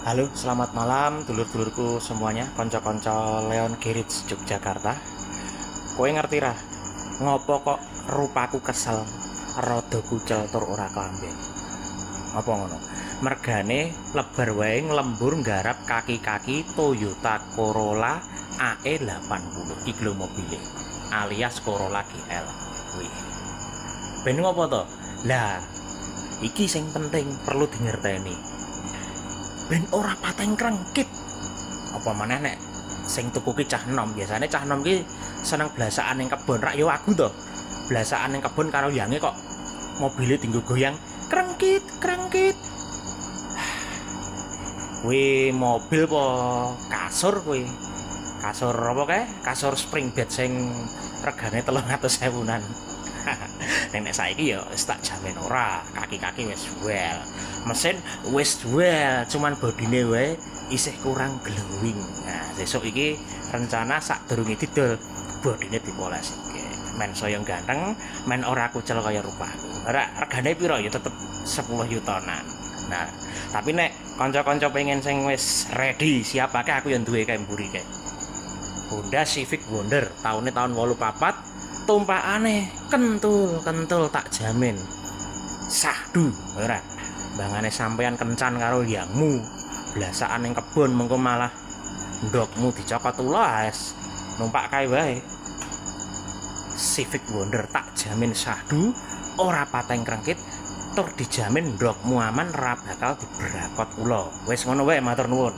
Halo, selamat malam dulur-dulurku semuanya, konco-konco Leon Garage Yogyakarta. Kowe ngerti ra? Ngopo kok rupaku kesel, rada kucel tur ora klamben. Apa ngono? Mergane lebar wae nglembur nggarap kaki-kaki Toyota Corolla AE80 iki lho mobile, alias Corolla GL. Wih. Ben ngopo to? Lah, iki sing penting perlu dingerteni. Ben ora pateng krengkit. Apa maneh nek sing tuku ki cah enom, biasane cah enom ki seneng blasakan ning kebon. Rak yo aku to. Blasakan ning kebon karo yange kok mobile tinggo goyang krengkit krengkit. Kuwi mobil po kasur kuwi. Kasur apa kae? Kasur spring bed sing regane 300.000-an. Nek saiki ya wis tak jamin ora, kaki-kaki wis well. Mesin wis well, cuman bodine wae isih kurang glowing. Nah, sesuk iki rencana sadurunge didol bodine dipoles iki. Men saya ganteng, men ora kucel kaya rupaku. Ora regane piro ya tetep 10 yutonan. Nah, tapi nek kanca-kanca pengen sing wis ready, siapake aku yang duwe kae mburi kae. Honda Civic Wonder, tahun 84, tumpakane kentul tak jamin. Sahdu, ora. Bangane sampean kencan karo yangmu, blasakan ning kebon mengko malah ndokmu dicokot ulas. Numpak kae wae. Civic Wonder tak jamin sahdu, ora pateng krengkit, tur dijamin ndokmu aman, ora bakal dibrakot ula. Wis ngono wae, matur nuwun.